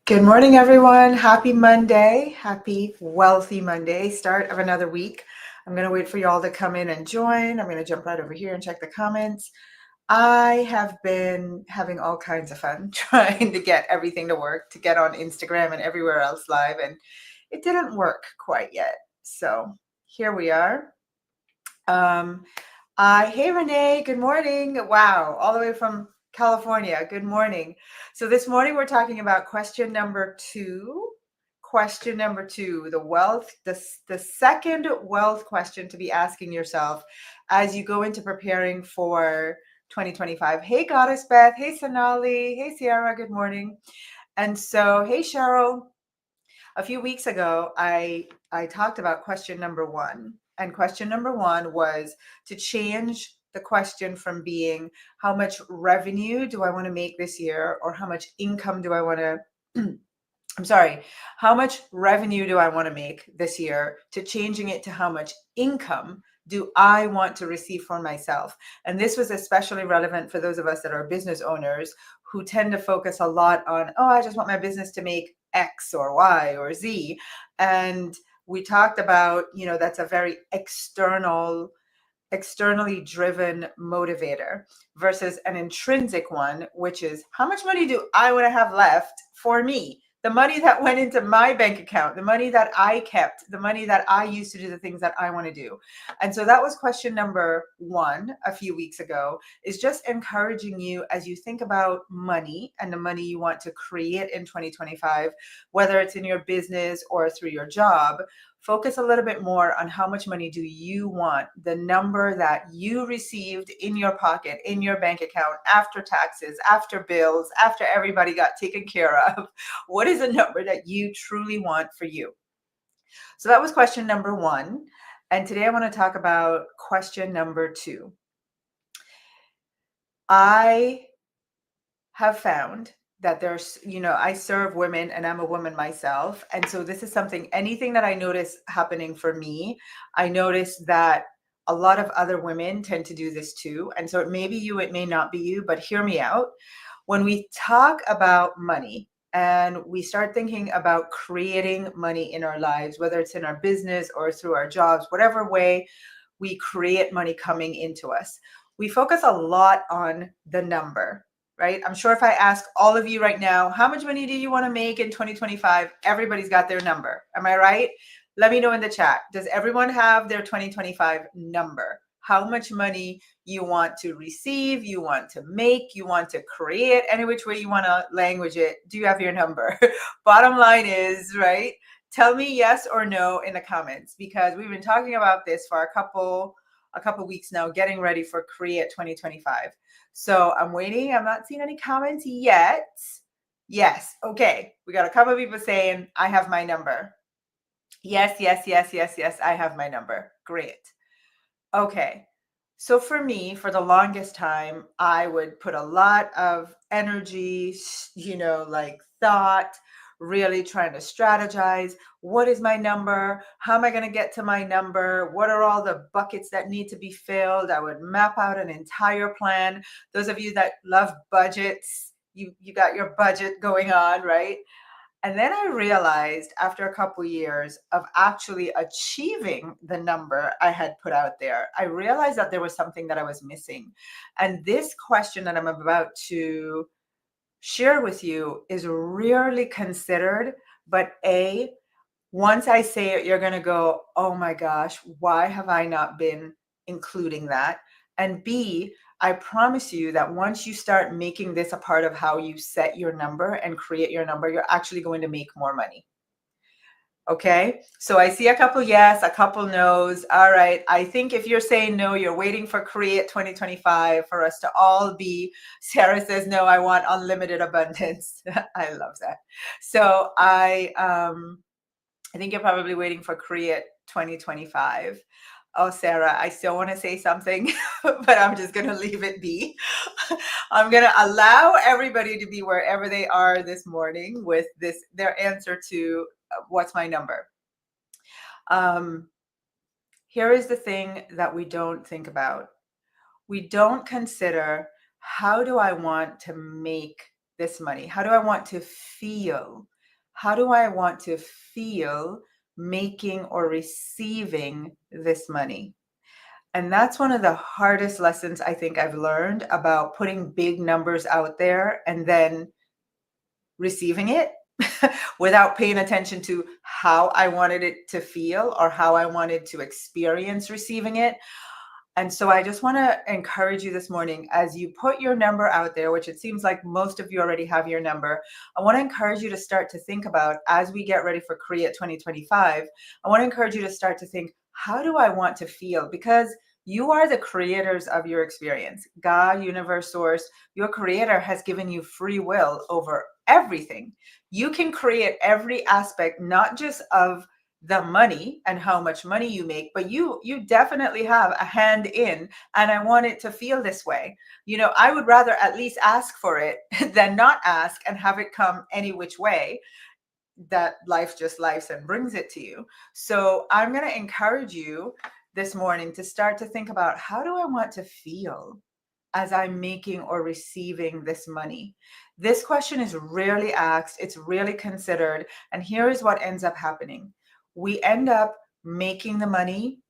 Good morning, everyone. Happy Monday. Happy wealthy Monday. Start of another week. I'm going to wait for you all to come in and join. I'm going to jump right over here and check the comments. I have been having all kinds of fun trying to get everything to work, to get on Instagram and everywhere else live, and it didn't work quite yet. So here we are. Hey Renee, good morning. Wow, all the way from California. Good morning. So this morning we're talking about question number two. Question number two, the second wealth question to be asking yourself as you go into preparing for 2025. Hey Goddess Beth, hey Sonali, hey Sierra, good morning. And so, hey Cheryl, a few weeks ago, I talked about question number one. And question number one was to change the question from being how much revenue do I want to make this year, or how much income do I want to I'm sorry, how much revenue do I want to make this year, to changing it to how much income do I want to receive for myself. And this was especially relevant for those of us that are business owners who tend to focus a lot on, oh, I just want my business to make X or Y or Z. And we talked about, that's a very externally driven motivator versus an intrinsic one, which is how much money do I want to have left for me? The money that went into my bank account, the money that I kept, the money that I used to do the things that I want to do. And so that was question number one a few weeks ago, is just encouraging you as you think about money and the money you want to create in 2025, whether it's in your business or through your job. Focus a little bit more on how much money do you want, the number that you received in your pocket, in your bank account, after taxes, after bills, after everybody got taken care of. What is a number that you truly want for you? So that was question number one. And today I want to talk about question number two. I have found that there's, I serve women and I'm a woman myself. And so this is anything that I notice happening for me, I notice that a lot of other women tend to do this too. And so it may be you, it may not be you, but hear me out. When we talk about money and we start thinking about creating money in our lives, whether it's in our business or through our jobs, whatever way we create money coming into us, we focus a lot on the number. Right? I'm sure if I ask all of you right now, how much money do you want to make in 2025? Everybody's got their number. Am I right? Let me know in the chat. Does everyone have their 2025 number? How much money you want to receive, you want to make, you want to create, any which way you want to language it. Do you have your number? Bottom line is, right? Tell me yes or no in the comments, because we've been talking about this for a couple weeks now, getting ready for Create 2025. So I'm waiting. I'm not seeing any comments yet. Yes. Okay. We got a couple of people saying, I have my number. Yes, yes, yes, yes, yes. I have my number. Great. Okay. So for me, for the longest time, I would put a lot of energy, like thought, really trying to strategize. What is my number? How am I going to get to my number? What are all the buckets that need to be filled? I would map out an entire plan. Those of you that love budgets, you got your budget going on, right? And then I realized after a couple years of actually achieving the number I had put out there, I realized that there was something that I was missing. And this question that I'm about to share with you is rarely considered, but once I say it, you're going to go, oh my gosh, why have I not been including that? And B, I promise you that once you start making this a part of how you set your number and create your number, you're actually going to make more money. Okay, so I see a couple yes, a couple no's. All right, I think if you're saying no, you're waiting for Create 2025 for us to all be. Sarah says no, I want unlimited abundance. I love that. So I think you're probably waiting for Create 2025. Oh, Sarah, I still want to say something, but I'm just going to leave it be. I'm going to allow everybody to be wherever they are this morning with their answer to what's my number. Here is the thing that we don't think about. We don't consider, how do I want to make this money? How do I want to feel how do I want to feel making or receiving this money? And that's one of the hardest lessons I think I've learned about putting big numbers out there and then receiving it without paying attention to how I wanted it to feel or how I wanted to experience receiving it. And so I just want to encourage you this morning as you put your number out there, which it seems like most of you already have your number. I want to encourage you to start to think about, as we get ready for Create 2025, I want to encourage you to start to think, how do I want to feel? Because you are the creators of your experience. God, universe, source, your creator has given you free will over everything. You can create every aspect, not just of the money and how much money you make, but you definitely have a hand in, and I want it to feel this way. I would rather at least ask for it than not ask and have it come any which way, that life just lives and brings it to you. So I'm going to encourage you this morning to start to think about, how do I want to feel as I'm making or receiving this money? This question is rarely asked, it's really considered, and here is what ends up happening. We end up making the money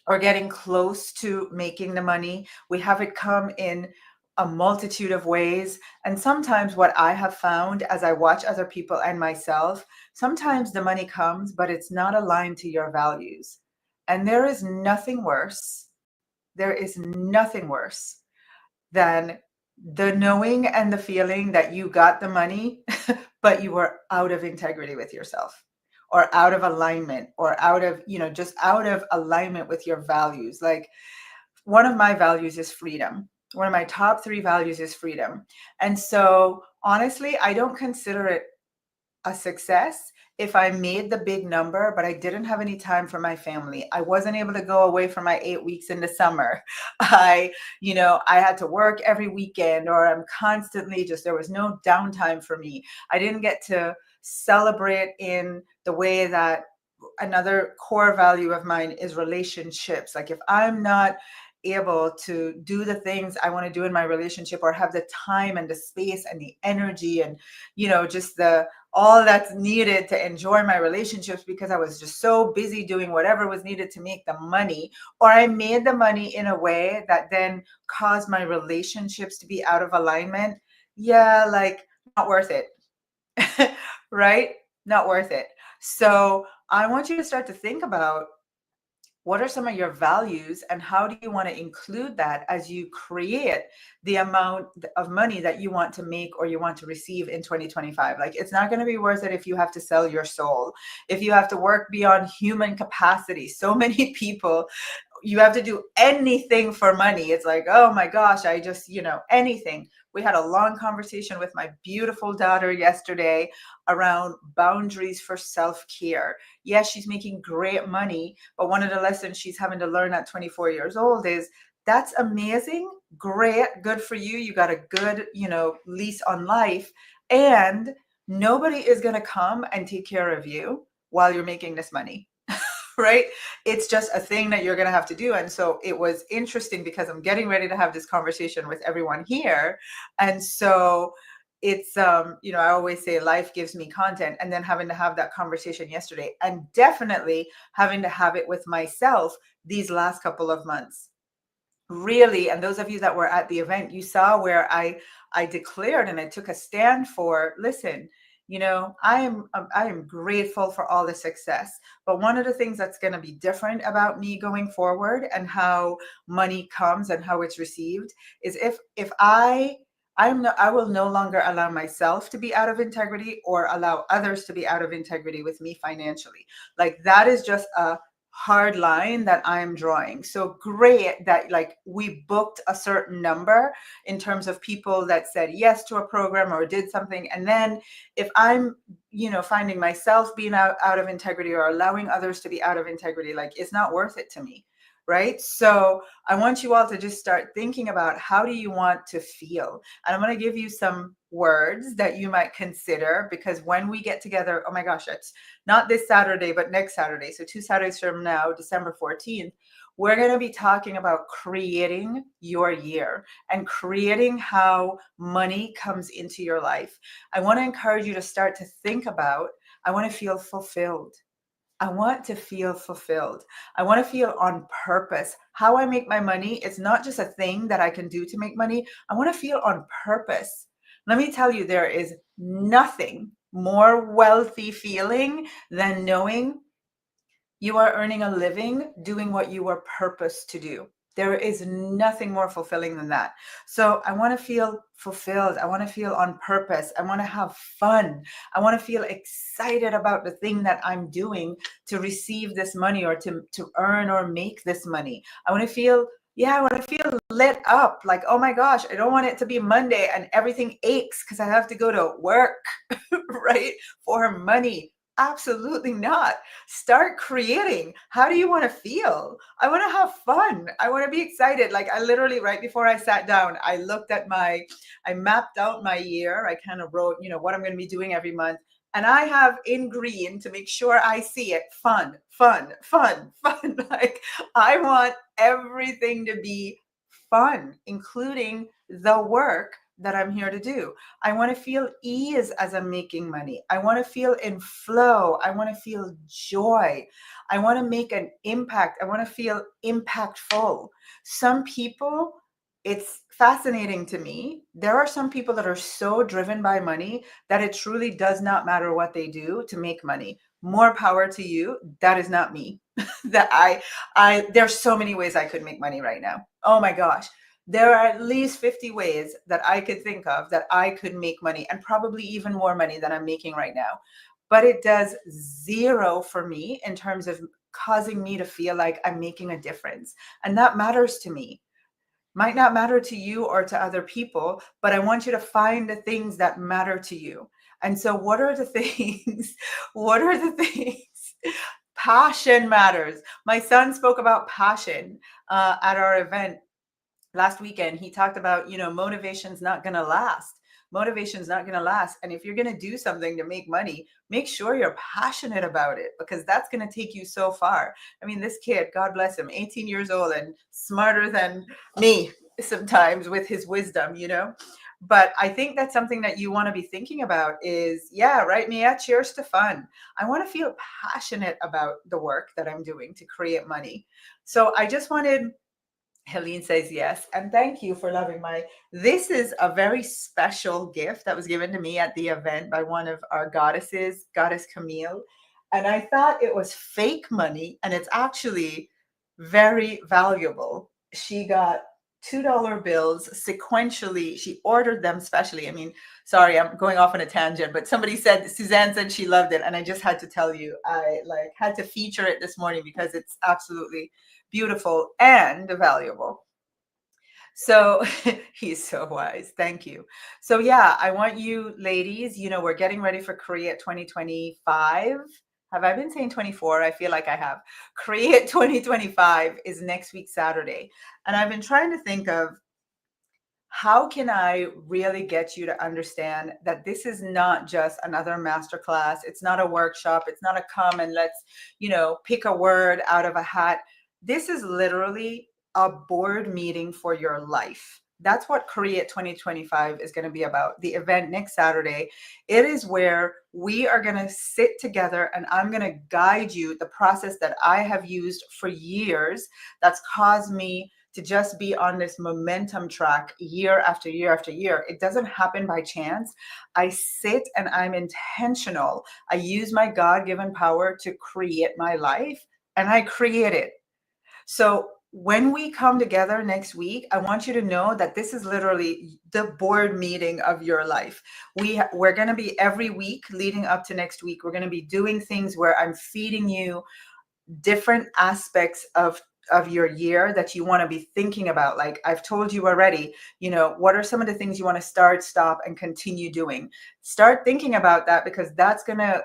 or getting close to making the money. We have it come in a multitude of ways. And sometimes what I have found as I watch other people and myself, sometimes the money comes, but it's not aligned to your values. And there is nothing worse. There is nothing worse than the knowing and the feeling that you got the money, but you were out of integrity with yourself, or out of alignment, or out of, just out of alignment with your values. Like, one of my values is freedom. One of my top 3 values is freedom. And so honestly, I don't consider it a success if I made the big number, but I didn't have any time for my family. I wasn't able to go away for my 8 weeks in the summer. I had to work every weekend, or I'm constantly there was no downtime for me. I didn't get to celebrate in the way that another core value of mine is relationships. Like, if I'm not able to do the things I want to do in my relationship, or have the time and the space and the energy and, just the all that's needed to enjoy my relationships, because I was just so busy doing whatever was needed to make the money, or I made the money in a way that then caused my relationships to be out of alignment. Yeah, like, not worth it. Right? Not worth it. So I want you to start to think about, what are some of your values, and how do you want to include that as you create the amount of money that you want to make or you want to receive in 2025? Like, it's not going to be worth it if you have to sell your soul, if you have to work beyond human capacity. So many people, you have to do anything for money. It's like, oh my gosh, I just, anything. We had a long conversation with my beautiful daughter yesterday around boundaries for self-care. Yes, she's making great money, but one of the lessons she's having to learn at 24 years old is, that's amazing, great, good for you. You got a good, lease on life, and nobody is going to come and take care of you while you're making this money. Right? It's just a thing that you're going to have to do. And so it was interesting, because I'm getting ready to have this conversation with everyone here. And so it's, I always say life gives me content, and then having to have that conversation yesterday, and definitely having to have it with myself these last couple of months. Really, and those of you that were at the event, you saw where I declared and I took a stand for, listen, I am grateful for all the success, but one of the things that's going to be different about me going forward, and how money comes and how it's received, is if I will no longer allow myself to be out of integrity, or allow others to be out of integrity with me financially. Like, that is just a hard line that I'm drawing. So great that, like, we booked a certain number in terms of people that said yes to a program or did something. And then if I'm, finding myself being out of integrity, or allowing others to be out of integrity, like, it's not worth it to me. Right? So I want you all to just start thinking about, how do you want to feel? And I'm going to give you some words that you might consider, because when we get together, oh my gosh, it's not this Saturday, but next Saturday. So 2 Saturdays from now, December 14th, We're going to be talking about creating your year and creating how money comes into your life. I want to encourage you to start to think about, I want to feel fulfilled. I want to feel fulfilled. I want to feel on purpose. How I make my money is not just a thing that I can do to make money. I want to feel on purpose. Let me tell you, there is nothing more wealthy feeling than knowing you are earning a living doing what you were purposed to do. There is nothing more fulfilling than that. So I want to feel fulfilled. I want to feel on purpose. I want to have fun. I want to feel excited about the thing that I'm doing to receive this money or to earn or make this money. I want to feel, yeah, I want to feel lit up. Like, oh my gosh, I don't want it to be Monday and everything aches because I have to go to work, right? For money. Absolutely not. Start creating. How do you want to feel? I want to have fun. I want to be excited. Like, I literally, right before I sat down, I looked at I mapped out my year. I kind of wrote, what I'm going to be doing every month. And I have in green to make sure I see it, fun, fun, fun, fun. Like, I want everything to be fun, including the work that I'm here to do. I want to feel ease as I'm making money. I want to feel in flow. I want to feel joy. I want to make an impact. I want to feel impactful. Some people, it's fascinating to me. There are some people that are so driven by money that it truly does not matter what they do to make money. More power to you. That is not me. That there's so many ways I could make money right now. Oh my gosh. There are at least 50 ways that I could think of that I could make money, and probably even more money than I'm making right now. But it does zero for me in terms of causing me to feel like I'm making a difference. And that matters to me. Might not matter to you or to other people, but I want you to find the things that matter to you. And so, what are the things? What are the things? Passion matters. My son spoke about passion at our event last weekend. He talked about, motivation's not going to last. Motivation's not going to last. And if you're going to do something to make money, make sure you're passionate about it, because that's going to take you so far. I mean, this kid, God bless him, 18 years old and smarter than me sometimes with his wisdom, But I think that's something that you want to be thinking about is, yeah, right, Mia, cheers to fun. I want to feel passionate about the work that I'm doing to create money. So I just wanted, Helene says yes. And thank you for loving this is a very special gift that was given to me at the event by one of our goddesses, Goddess Camille. And I thought it was fake money, and it's actually very valuable. She got $2 bills sequentially. She ordered them specially. I mean, sorry, I'm going off on a tangent, but somebody said, Suzanne said she loved it. And I just had to tell you, I had to feature it this morning because it's absolutely beautiful and valuable. So he's so wise. Thank you. So yeah, I want you ladies, we're getting ready for Create 2025. Have I been saying 24? I feel like I have. Create 2025 is next week, Saturday. And I've been trying to think of, how can I really get you to understand that this is not just another masterclass? It's not a workshop. It's not a come and let's, pick a word out of a hat. This is literally a board meeting for your life. That's what Create 2025 is going to be about. The event next Saturday, it is where we are going to sit together and I'm going to guide you the process that I have used for years that's caused me to just be on this momentum track year after year after year. It doesn't happen by chance. I sit and I'm intentional. I use my God-given power to create my life, and I create it. So when we come together next week, I want you to know that this is literally the board meeting of your life. We're going to be every week leading up to next week. We're going to be doing things where I'm feeding you different aspects of your year that you want to be thinking about. Like I've told you already, what are some of the things you want to start, stop, and continue doing? Start thinking about that, because that's going to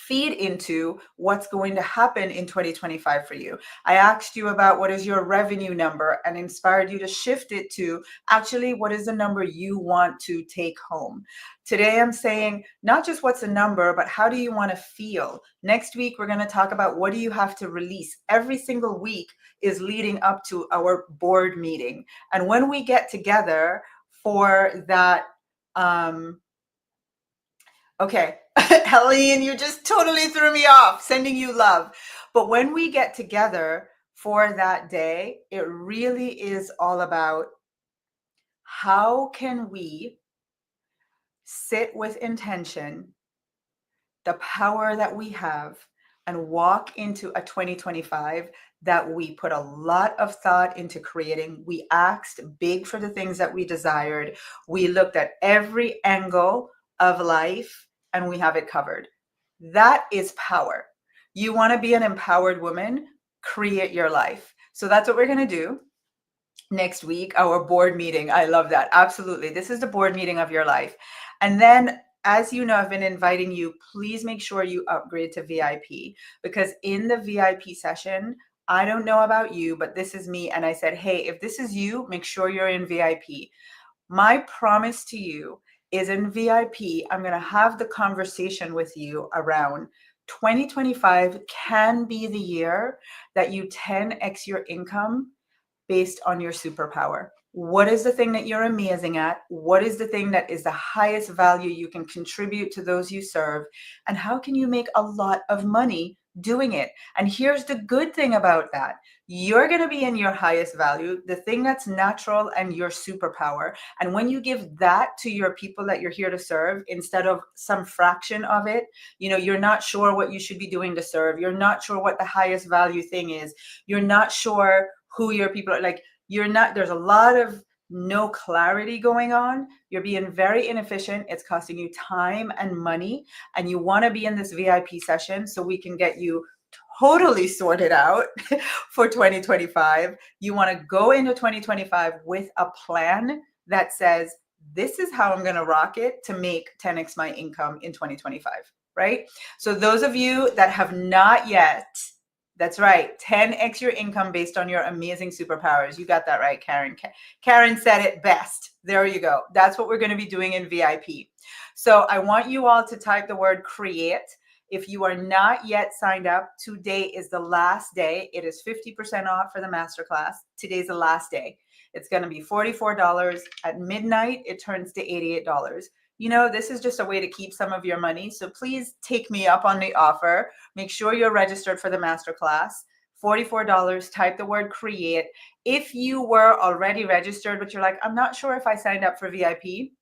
feed into what's going to happen in 2025 for you. I asked you about what is your revenue number and inspired you to shift it to actually what is the number you want to take home. Today I'm saying not just what's the number, but how do you want to feel? Next week, we're going to talk about what do you have to release. Every single week is leading up to our board meeting. And when we get together for that, okay, Helene, you just totally threw me off, sending you love. But when we get together for that day, it really is all about how can we sit with intention, the power that we have, and walk into a 2025 that we put a lot of thought into creating. We asked big for the things that we desired. We looked at every angle of life and we have it covered. That is power. You want to be an empowered woman, create your life. So that's what we're going to do next week, our board meeting. I love that. Absolutely. This is the board meeting of your life. And then, as you know, I've been inviting you, please make sure you upgrade to VIP, because in the VIP session, I don't know about you, but this is me. And I said, hey, if this is you, make sure you're in VIP. My promise to you is in VIP, I'm going to have the conversation with you around 2025 can be the year that you 10x your income based on your superpower. What is the thing that you're amazing at? What is the thing that is the highest value you can contribute to those you serve? And how can you make a lot of money doing it? And here's the good thing about that. You're going to be in your highest value, the thing that's natural and your superpower. And when you give that to your people that you're here to serve, instead of some fraction of it, you're not sure what you should be doing to serve. You're not sure what the highest value thing is. You're not sure who your people are. Like, there's a lot of no clarity going on. You're being very inefficient. It's costing you time and money. And you want to be in this VIP session so we can get you totally sorted out for 2025. You want to go into 2025 with a plan that says, this is how I'm going to rock it to make 10x my income in 2025, right? So those of you that have not yet, that's right, 10x your income based on your amazing superpowers. You got that right, Karen. Karen said it best. There you go. That's what we're going to be doing in VIP. So I want you all to type the word create. If you are not yet signed up, today is the last day. It is 50% off for the masterclass. Today's the last day. It's going to be $44. At midnight, it turns to $88. This is just a way to keep some of your money. So please take me up on the offer. Make sure you're registered for the masterclass. $44, type the word create. If you were already registered, but you're like, I'm not sure if I signed up for VIP,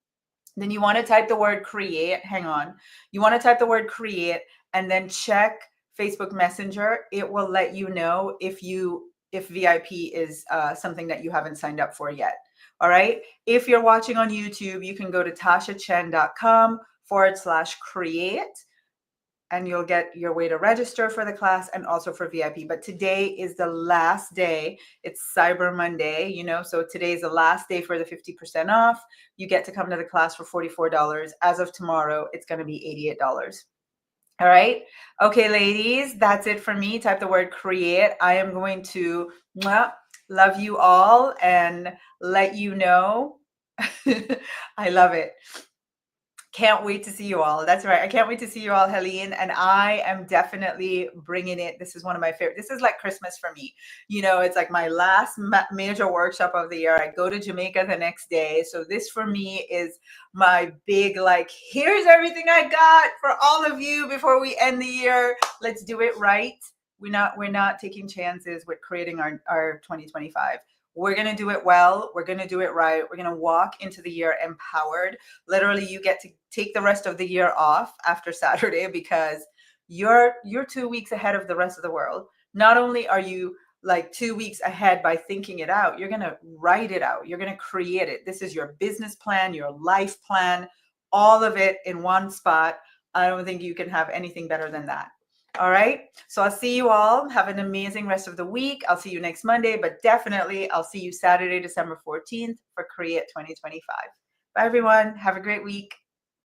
then you want to type the word create. Hang on. You want to type the word create and then check Facebook Messenger. It will let you know if VIP is something that you haven't signed up for yet. All right. If you're watching on YouTube, you can go to tashachen.com/create and you'll get your way to register for the class and also for VIP. But today is the last day. It's Cyber Monday, so today's the last day for the 50% off. You get to come to the class for $44. As of tomorrow, it's going to be $88. All right. Okay, ladies, that's it for me. Type the word create. I am going to love you all and let you know. I love it. Can't wait to see you all. That's right. I can't wait to see you all, Helene. And I am definitely bringing it. This is one of my favorite. This is like Christmas for me. It's like my last major workshop of the year. I go to Jamaica the next day. So this for me is my big, like, here's everything I got for all of you before we end the year. Let's do it right. We're not taking chances with creating our 2025. We're going to do it well. We're going to do it right. We're going to walk into the year empowered. Literally, you get to take the rest of the year off after Saturday because you're 2 weeks ahead of the rest of the world. Not only are you like 2 weeks ahead by thinking it out, you're going to write it out. You're going to create it. This is your business plan, your life plan, all of it in one spot. I don't think you can have anything better than that. All right. So I'll see you all. Have an amazing rest of the week. I'll see you next Monday, but definitely I'll see you Saturday, December 14th for Create 2025. Bye, everyone. Have a great week.